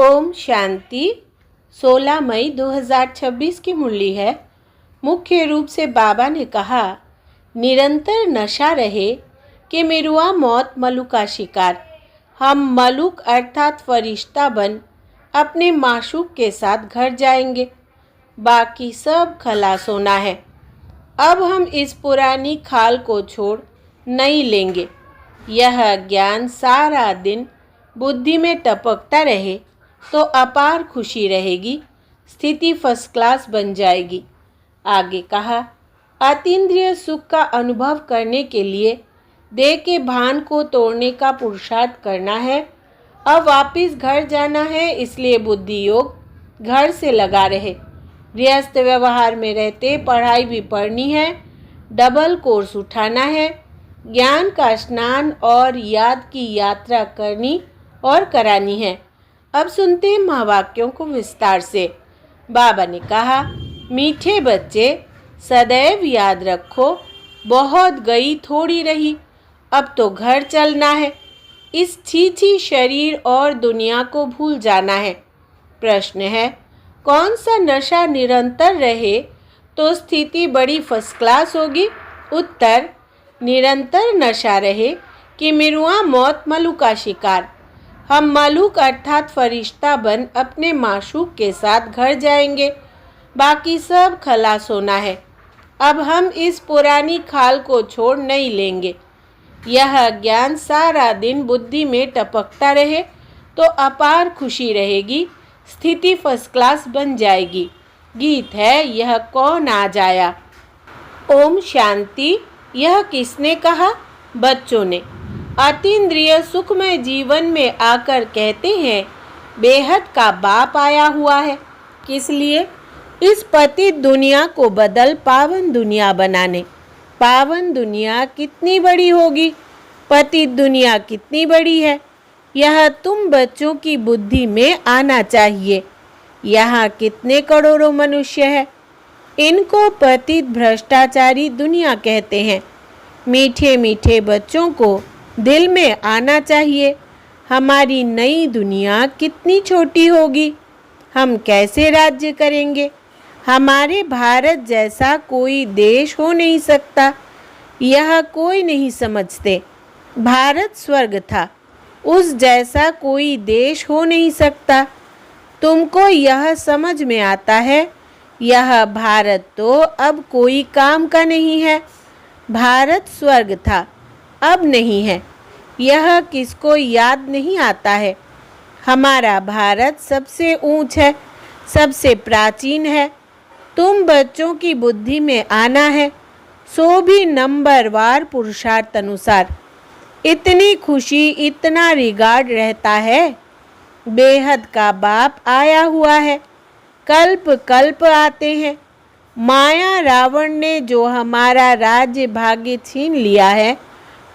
ओम शांति। 16 मई 2026 की मुरली है। मुख्य रूप से बाबा ने कहा, निरंतर नशा रहे कि मिरुआ मौत मलुक का शिकार। हम मलुक अर्थात फरिश्ता बन अपने माशूक के साथ घर जाएंगे, बाकी सब खलास होना है। अब हम इस पुरानी खाल को छोड़ नई लेंगे। यह ज्ञान सारा दिन बुद्धि में टपकता रहे तो अपार खुशी रहेगी, स्थिति फर्स्ट क्लास बन जाएगी। आगे कहा, अतीन्द्रिय सुख का अनुभव करने के लिए देह के भान को तोड़ने का पुरुषार्थ करना है। अब वापिस घर जाना है, इसलिए बुद्धि योग घर से लगा रहे। गृहस्थ व्यवहार में रहते पढ़ाई भी पढ़नी है, डबल कोर्स उठाना है, ज्ञान का स्नान और याद की यात्रा करनी और करानी है। अब सुनते हैं महावाक्यों को विस्तार से। बाबा ने कहा, मीठे बच्चे सदैव याद रखो, बहुत गई थोड़ी रही, अब तो घर चलना है। इस छीछी शरीर और दुनिया को भूल जाना है। प्रश्न है, कौन सा नशा निरंतर रहे तो स्थिति बड़ी फर्स्ट क्लास होगी? उत्तर, निरंतर नशा रहे कि मिरुआ मौत मलुक का शिकार। हम मलुक अर्थात फरिश्ता बन अपने माशूक के साथ घर जाएंगे, बाकी सब खलास होना है। अब हम इस पुरानी खाल को छोड़ नई लेंगे। यह ज्ञान सारा दिन बुद्धि में टपकता रहे तो अपार खुशी रहेगी, स्थिति फर्स्ट क्लास बन जाएगी। गीत है, यह कौन आ जाया। ओम शांति। यह किसने कहा? बच्चों ने। अतीन्द्रिय सुखमय जीवन में आकर कहते हैं, बेहद का बाप आया हुआ है। किस लिए? इस पतित दुनिया को बदल पावन दुनिया बनाने। पावन दुनिया कितनी बड़ी होगी, पतित दुनिया कितनी बड़ी है, यह तुम बच्चों की बुद्धि में आना चाहिए। यहाँ कितने करोड़ों मनुष्य हैं, इनको पतित भ्रष्टाचारी दुनिया कहते हैं। मीठे मीठे बच्चों को दिल में आना चाहिए, हमारी नई दुनिया कितनी छोटी होगी, हम कैसे राज्य करेंगे। हमारे भारत जैसा कोई देश हो नहीं सकता, यह कोई नहीं समझते। भारत स्वर्ग था, उस जैसा कोई देश हो नहीं सकता। तुमको यह समझ में आता है, यह भारत तो अब कोई काम का नहीं है। भारत स्वर्ग था, अब नहीं है, यह किसको याद नहीं आता है। हमारा भारत सबसे ऊंच है, सबसे प्राचीन है। तुम बच्चों की बुद्धि में आना है, सो भी नंबरवार पुरुषार्थ अनुसार। इतनी खुशी, इतना रिगार्ड रहता है। बेहद का बाप आया हुआ है, कल्प कल्प आते हैं। माया रावण ने जो हमारा राज्य भाग्य छीन लिया है,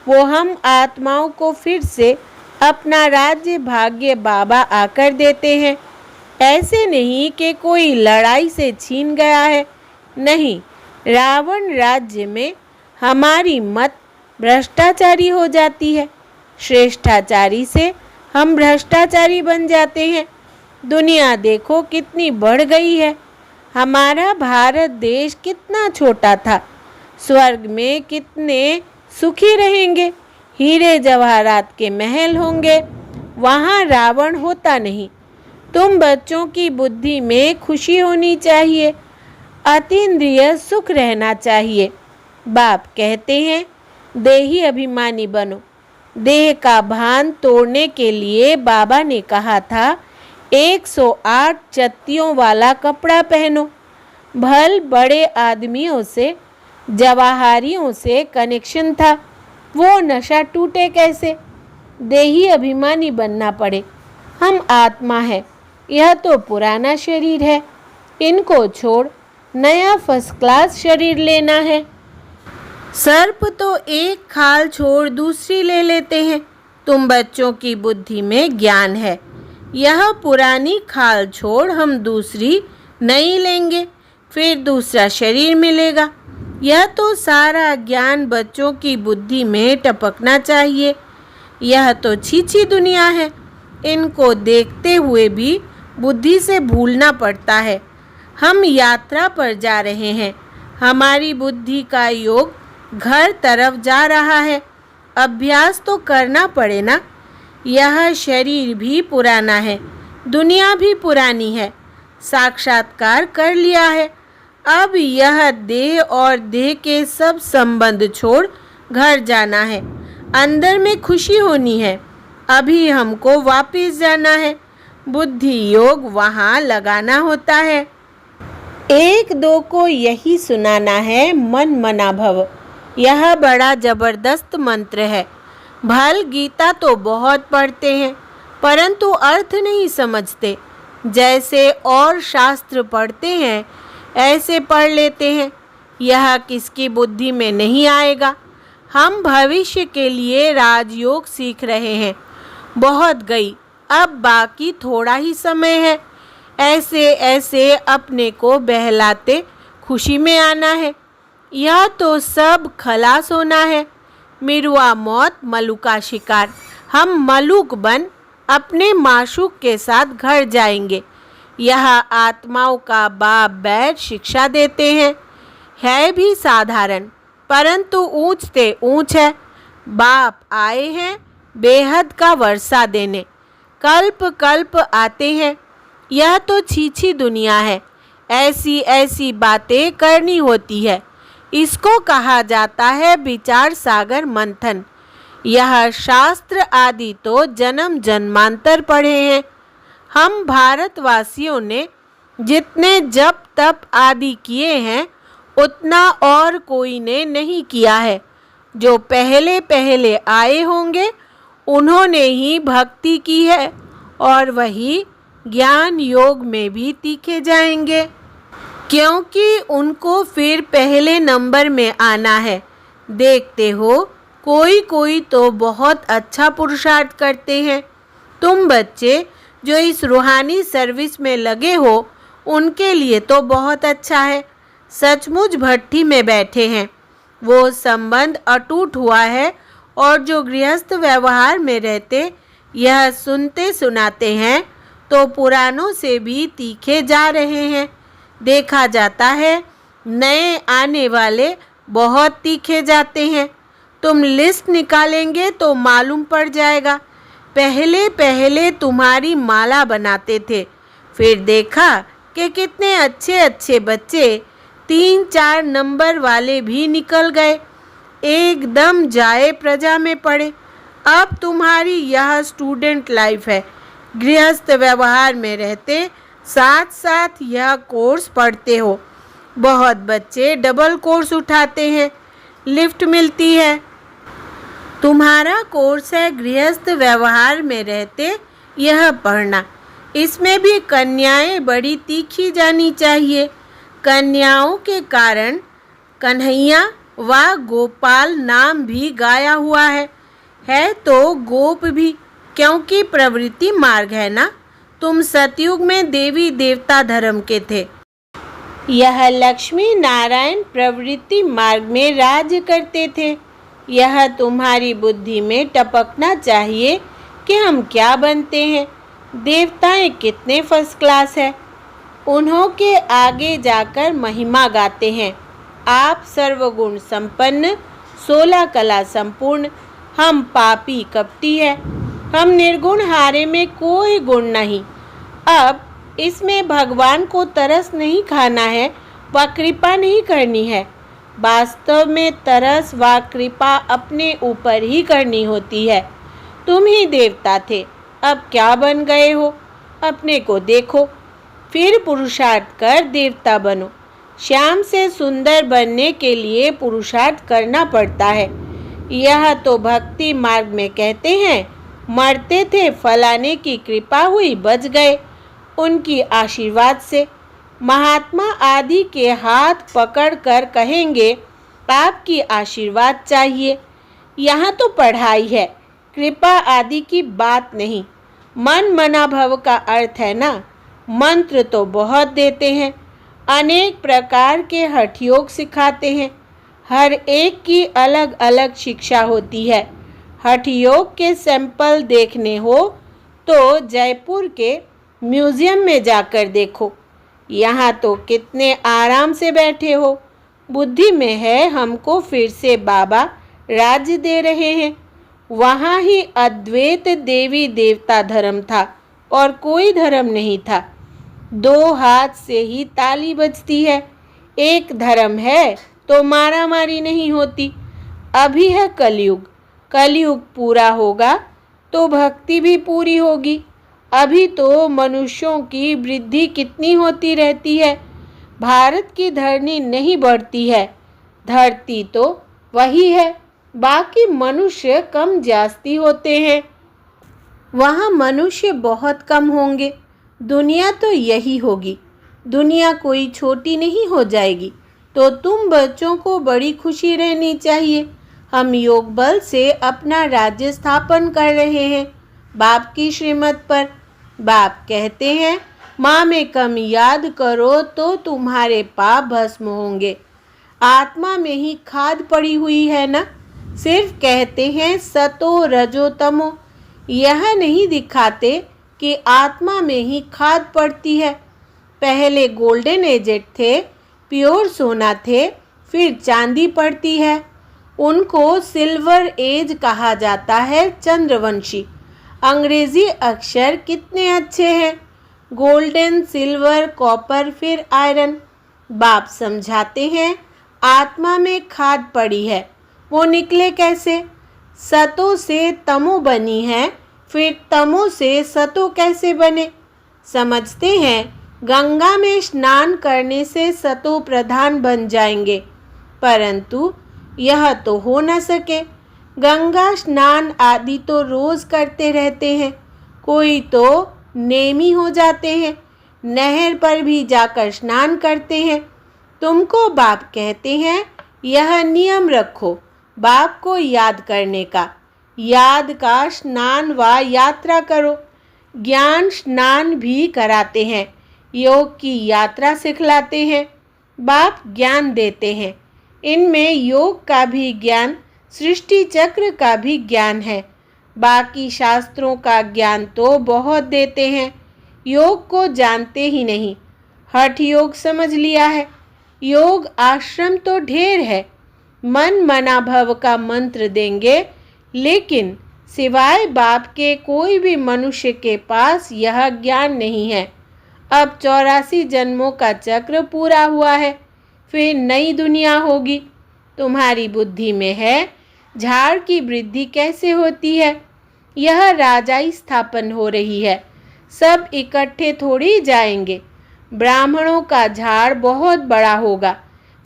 वो हम आत्माओं को फिर से अपना राज्य भाग्य बाबा आकर देते हैं। ऐसे नहीं कि कोई लड़ाई से छीन गया है, नहीं। रावण राज्य में हमारी मत भ्रष्टाचारी हो जाती है, श्रेष्ठाचारी से हम भ्रष्टाचारी बन जाते हैं। दुनिया देखो कितनी बढ़ गई है, हमारा भारत देश कितना छोटा था। स्वर्ग में कितने सुखी रहेंगे, हीरे जवाहरात के महल होंगे, वहाँ रावण होता नहीं। तुम बच्चों की बुद्धि में खुशी होनी चाहिए, अतीन्द्रिय सुख रहना चाहिए। बाप कहते हैं, देही अभिमानी बनो। देह का भान तोड़ने के लिए बाबा ने कहा था, 108 चत्तियों वाला कपड़ा पहनो। भल बड़े आदमियों से, जवाहरियों से कनेक्शन था, वो नशा टूटे कैसे? देही अभिमानी बनना पड़े। हम आत्मा है, यह तो पुराना शरीर है, इनको छोड़ नया फर्स्ट क्लास शरीर लेना है। सर्प तो एक खाल छोड़ दूसरी ले लेते हैं। तुम बच्चों की बुद्धि में ज्ञान है, यह पुरानी खाल छोड़ हम दूसरी नई लेंगे, फिर दूसरा शरीर मिलेगा। यह तो सारा ज्ञान बच्चों की बुद्धि में टपकना चाहिए। यह तो छीछी दुनिया है, इनको देखते हुए भी बुद्धि से भूलना पड़ता है। हम यात्रा पर जा रहे हैं, हमारी बुद्धि का योग घर तरफ जा रहा है। अभ्यास तो करना पड़े ना। यह शरीर भी पुराना है, दुनिया भी पुरानी है। साक्षात्कार कर लिया है, अब यह देह और देह के सब संबंध छोड़ घर जाना है। अंदर में खुशी होनी है। अभी हमको वापस जाना है। बुद्धि योग वहाँ लगाना होता है। एक दो को यही सुनाना है, मन मना भव। यह बड़ा जबरदस्त मंत्र है। भल गीता तो बहुत पढ़ते हैं, परंतु अर्थ नहीं समझते। जैसे और शास्त्र पढ़ते हैं ऐसे पढ़ लेते हैं। यह किसकी बुद्धि में नहीं आएगा। हम भविष्य के लिए राजयोग सीख रहे हैं। बहुत गई, अब बाकी थोड़ा ही समय है। ऐसे ऐसे अपने को बहलाते खुशी में आना है। यह तो सब खलास होना है। मिरुआ मौत मलू का शिकार। हम मलूक बन अपने माशूक के साथ घर जाएंगे। यह आत्माओं का बाप बैठ शिक्षा देते हैं। है भी साधारण, परंतु ऊंचते ऊंच है। बाप आए हैं बेहद का वर्षा देने। कल्प कल्प आते हैं। यह तो छीछी दुनिया है। ऐसी ऐसी बातें करनी होती है। इसको कहा जाता है विचार सागर मंथन। यह शास्त्र आदि तो जन्म जन्मांतर पढ़े हैं। हम भारतवासियों ने जितने जप तप आदि किए हैं उतना और कोई ने नहीं किया है। जो पहले पहले आए होंगे उन्होंने ही भक्ति की है और वही ज्ञान योग में भी तीखे जाएंगे, क्योंकि उनको फिर पहले नंबर में आना है। देखते हो कोई कोई तो बहुत अच्छा पुरुषार्थ करते हैं। तुम बच्चे जो इस रूहानी सर्विस में लगे हो उनके लिए तो बहुत अच्छा है। सचमुच भट्टी में बैठे हैं। वो संबंध अटूट हुआ है और जो गृहस्थ व्यवहार में रहते यह सुनते सुनाते हैं तो पुरानों से भी तीखे जा रहे हैं। देखा जाता है नए आने वाले बहुत तीखे जाते हैं। तुम लिस्ट निकालेंगे तो मालूम पड़ जाएगा। पहले पहले तुम्हारी माला बनाते थे, फिर देखा कि कितने अच्छे अच्छे बच्चे 3-4 नंबर वाले भी निकल गए, एकदम जाए प्रजा में पड़े। अब तुम्हारी यह स्टूडेंट लाइफ है। गृहस्थ व्यवहार में रहते साथ साथ यह कोर्स पढ़ते हो। बहुत बच्चे डबल कोर्स उठाते हैं, लिफ्ट मिलती है। तुम्हारा कोर्स है गृहस्थ व्यवहार में रहते यह पढ़ना। इसमें भी कन्याएं बड़ी तीखी जानी चाहिए। कन्याओं के कारण कन्हैया व गोपाल नाम भी गाया हुआ है तो गोप भी, क्योंकि प्रवृत्ति मार्ग है ना। तुम सतयुग में देवी देवता धर्म के थे। यह लक्ष्मी नारायण प्रवृत्ति मार्ग में राज्य करते थे। यह तुम्हारी बुद्धि में टपकना चाहिए कि हम क्या बनते हैं। देवताएं कितने फर्स्ट क्लास है। उन्हों के आगे जाकर महिमा गाते हैं। आप सर्वगुण संपन्न, 16 कला संपूर्ण। हम पापी कपटी है। हम निर्गुण हारे में कोई गुण नहीं। अब इसमें भगवान को तरस नहीं खाना है व कृपा नहीं करनी है। वास्तव में तरस व कृपा अपने ऊपर ही करनी होती है। तुम ही देवता थे, अब क्या बन गए हो? अपने को देखो, फिर पुरुषार्थ कर देवता बनो। श्याम से सुंदर बनने के लिए पुरुषार्थ करना पड़ता है। यह तो भक्ति मार्ग में कहते हैं, मरते थे फलाने की कृपा हुई बच गए उनकी आशीर्वाद से। महात्मा आदि के हाथ पकड़कर कहेंगे आपकी आशीर्वाद चाहिए। यहाँ तो पढ़ाई है, कृपा आदि की बात नहीं। मन मना भव का अर्थ है ना। मंत्र तो बहुत देते हैं, अनेक प्रकार के हठ योग सिखाते हैं। हर एक की अलग अलग शिक्षा होती है। हठ योग के सैंपल देखने हो तो जयपुर के म्यूजियम में जाकर देखो, यहाँ तो कितने आराम से बैठे हो। बुद्धि में है हमको फिर से बाबा राज्य दे रहे हैं। वहाँ ही अद्वैत देवी देवता धर्म था और कोई धर्म नहीं था। 2 हाथ से ही ताली बजती है। एक धर्म है तो मारामारी नहीं होती। अभी है कलयुग, कलयुग पूरा होगा तो भक्ति भी पूरी होगी। अभी तो मनुष्यों की वृद्धि कितनी होती रहती है, भारत की धरनी नहीं बढ़ती है। धरती तो वही है, बाकी मनुष्य कम जास्ती होते हैं। वहाँ मनुष्य बहुत कम होंगे। दुनिया तो यही होगी, दुनिया कोई छोटी नहीं हो जाएगी। तो तुम बच्चों को बड़ी खुशी रहनी चाहिए। हम योग बल से अपना राज्य स्थापन कर रहे हैं बाप की श्रीमत पर। बाप कहते हैं माँ में कम याद करो तो तुम्हारे पाप भस्म होंगे। आत्मा में ही खाद पड़ी हुई है ना। सिर्फ कहते हैं सतो रजो तमो, यह नहीं दिखाते कि आत्मा में ही खाद पड़ती है। पहले गोल्डन एजेड थे, प्योर सोना थे, फिर चांदी पड़ती है। उनको सिल्वर एज कहा जाता है, चंद्रवंशी। अंग्रेजी अक्षर कितने अच्छे हैं, गोल्डन, सिल्वर, कॉपर, फिर आयरन। बाप समझाते हैं आत्मा में खाद पड़ी है, वो निकले कैसे। सतो से तमो बनी है, फिर तमो से सतो कैसे बने। समझते हैं गंगा में स्नान करने से सतो प्रधान बन जाएंगे, परंतु यह तो हो न सके। गंगा स्नान आदि तो रोज करते रहते हैं, कोई तो नेमी हो जाते हैं, नहर पर भी जाकर स्नान करते हैं। तुमको बाप कहते हैं यह नियम रखो, बाप को याद करने का। याद का स्नान व यात्रा करो। ज्ञान स्नान भी कराते हैं, योग की यात्रा सिखलाते हैं। बाप ज्ञान देते हैं, इनमें योग का भी ज्ञान, सृष्टि चक्र का भी ज्ञान है। बाकी शास्त्रों का ज्ञान तो बहुत देते हैं, योग को जानते ही नहीं। हठ योग समझ लिया है। योग आश्रम तो ढेर है, मन मना भव का मंत्र देंगे, लेकिन सिवाय बाप के कोई भी मनुष्य के पास यह ज्ञान नहीं है। अब 84 जन्मों का चक्र पूरा हुआ है, फिर नई दुनिया होगी। तुम्हारी बुद्धि में है झाड़ की वृद्धि कैसे होती है। यह राजाई स्थापन हो रही है, सब इकट्ठे थोड़ी जाएंगे। ब्राह्मणों का झाड़ बहुत बड़ा होगा,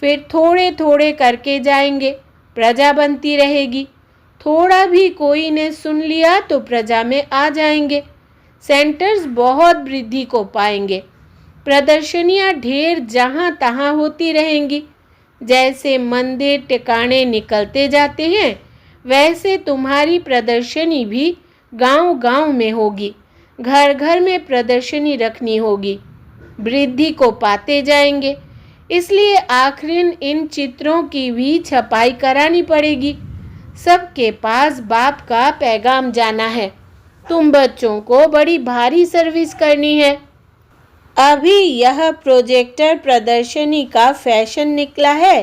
फिर थोड़े थोड़े करके जाएंगे, प्रजा बनती रहेगी। थोड़ा भी कोई ने सुन लिया तो प्रजा में आ जाएंगे। सेंटर्स बहुत वृद्धि को पाएंगे। प्रदर्शनियां ढेर जहाँ तहाँ होती रहेंगी। जैसे मंदिर टिकाणे निकलते जाते हैं, वैसे तुम्हारी प्रदर्शनी भी गांव-गांव में होगी। घर घर में प्रदर्शनी रखनी होगी। वृद्धि को पाते जाएंगे, इसलिए आखिर इन चित्रों की भी छपाई करानी पड़ेगी। सबके पास बाप का पैगाम जाना है। तुम बच्चों को बड़ी भारी सर्विस करनी है। अभी यह प्रोजेक्टर प्रदर्शनी का फैशन निकला है,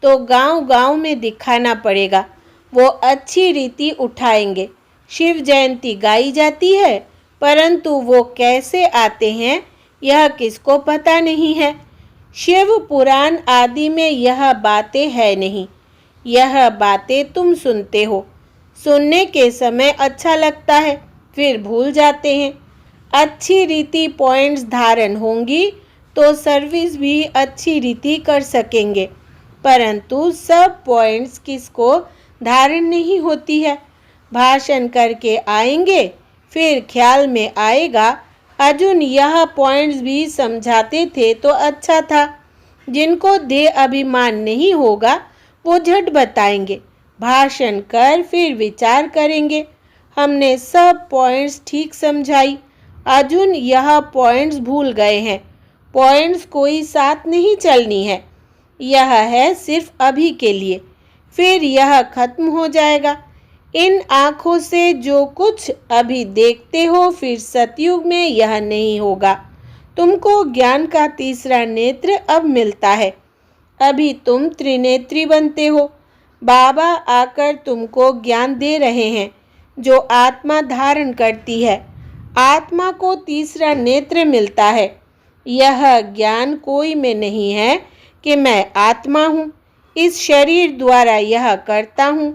तो गांव-गांव में दिखाना पड़ेगा। वो अच्छी रीति उठाएंगे। शिव जयंती गाई जाती है, परंतु वो कैसे आते हैं यह किसको पता नहीं है। शिव पुराण आदि में यह बातें है नहीं। यह बातें तुम सुनते हो, सुनने के समय अच्छा लगता है, फिर भूल जाते हैं। अच्छी रीति पॉइंट्स धारण होंगी तो सर्विस भी अच्छी रीति कर सकेंगे, परंतु सब पॉइंट्स किसको धारण नहीं होती है। भाषण करके आएंगे, फिर ख्याल में आएगा अर्जुन यह पॉइंट्स भी समझाते थे तो अच्छा था। जिनको देह अभिमान नहीं होगा वो झट बताएंगे। भाषण कर फिर विचार करेंगे, हमने सब पॉइंट्स ठीक समझाई, अर्जुन यह पॉइंट्स भूल गए हैं। पॉइंट्स कोई साथ नहीं चलनी है, यह है सिर्फ अभी के लिए, फिर यह खत्म हो जाएगा। इन आँखों से जो कुछ अभी देखते हो फिर सतयुग में यह नहीं होगा। तुमको ज्ञान का तीसरा नेत्र अब मिलता है। अभी तुम त्रिनेत्री बनते हो। बाबा आकर तुमको ज्ञान दे रहे हैं जो आत्मा धारण करती है। आत्मा को तीसरा नेत्र मिलता है। यह ज्ञान कोई में नहीं है कि मैं आत्मा हूँ, इस शरीर द्वारा यह करता हूँ।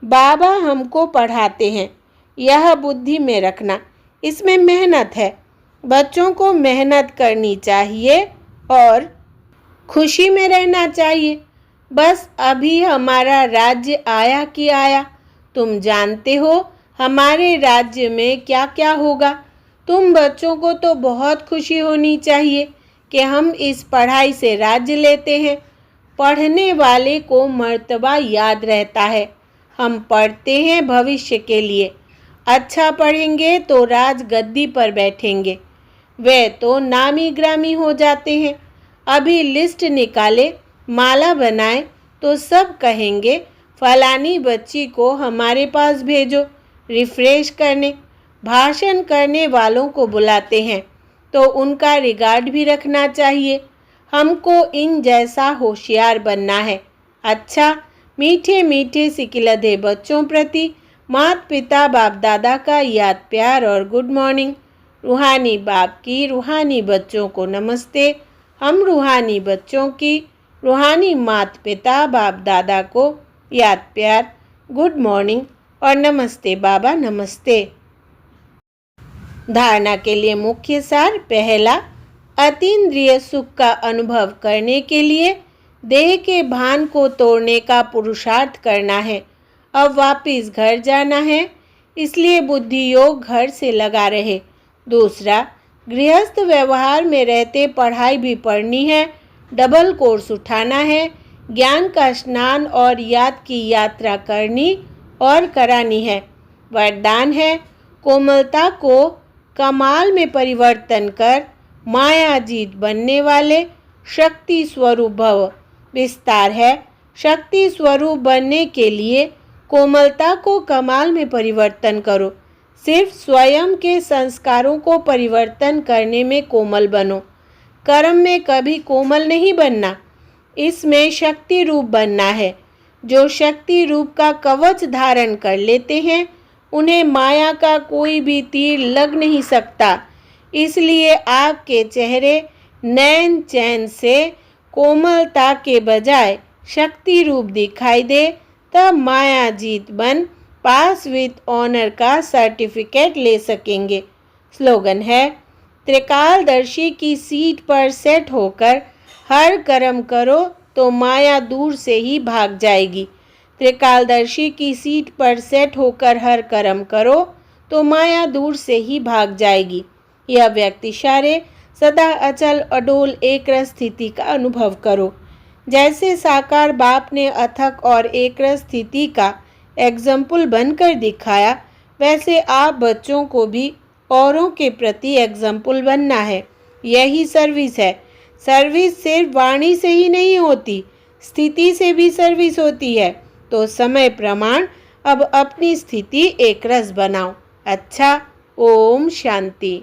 बाबा हमको पढ़ाते हैं, यह बुद्धि में रखना, इसमें मेहनत है। बच्चों को मेहनत करनी चाहिए और खुशी में रहना चाहिए। बस अभी हमारा राज्य आया कि आया। तुम जानते हो हमारे राज्य में क्या क्या होगा। तुम बच्चों को तो बहुत खुशी होनी चाहिए कि हम इस पढ़ाई से राज्य लेते हैं। पढ़ने वाले को मर्तबा याद रहता है। हम पढ़ते हैं भविष्य के लिए। अच्छा पढ़ेंगे तो राज गद्दी पर बैठेंगे। वे तो नामी ग्रामी हो जाते हैं। अभी लिस्ट निकाले, माला बनाए तो सब कहेंगे फलानी बच्ची को हमारे पास भेजो रिफ्रेश करने। भाषण करने वालों को बुलाते हैं तो उनका रिगार्ड भी रखना चाहिए। हमको इन जैसा होशियार बनना है। अच्छा, मीठे मीठे सिकिलधे बच्चों प्रति माता पिता बाप दादा का याद प्यार और गुड मॉर्निंग। रूहानी बाप की रूहानी बच्चों को नमस्ते। हम रूहानी बच्चों की रूहानी माता पिता बाप दादा को याद प्यार, गुड मॉर्निंग और नमस्ते बाबा नमस्ते। धारणा के लिए मुख्य सार। पहला, अतीन्द्रिय सुख का अनुभव करने के लिए देह के भान को तोड़ने का पुरुषार्थ करना है। अब वापिस घर जाना है, इसलिए बुद्धि योग घर से लगा रहे। दूसरा, गृहस्थ व्यवहार में रहते पढ़ाई भी पढ़नी है, डबल कोर्स उठाना है, ज्ञान का स्नान और याद की यात्रा करनी और करानी है। वरदान है, कोमलता को कमाल में परिवर्तन कर मायाजीत बनने वाले शक्ति स्वरूप भव। विस्तार है, शक्ति स्वरूप बनने के लिए कोमलता को कमाल में परिवर्तन करो। सिर्फ स्वयं के संस्कारों को परिवर्तन करने में कोमल बनो। कर्म में कभी कोमल नहीं बनना, इसमें शक्ति रूप बनना है। जो शक्ति रूप का कवच धारण कर लेते हैं उन्हें माया का कोई भी तीर लग नहीं सकता। इसलिए आपके चेहरे नैन चैन से कोमलता के बजाय शक्ति रूप दिखाई दे, तब माया जीत बन पास विथ ऑनर का सर्टिफिकेट ले सकेंगे। स्लोगन है, त्रिकालदर्शी की सीट पर सेट होकर हर कर्म करो तो माया दूर से ही भाग जाएगी। त्रिकालदर्शी की सीट पर सेट होकर हर कर्म करो तो माया दूर से ही भाग जाएगी। यह व्यक्ति सारे सदा अचल अडोल एक रस स्थिति का अनुभव करो। जैसे साकार बाप ने अथक और एक रस स्थिति का एग्जाम्पल बनकर दिखाया, वैसे आप बच्चों को भी औरों के प्रति एग्जाम्पल बनना है। यही सर्विस है। सर्विस सिर्फ वाणी से ही नहीं होती, स्थिति से भी सर्विस होती है। तो समय प्रमाण अब अपनी स्थिति एक रस बनाओ। अच्छा, ओम शांति।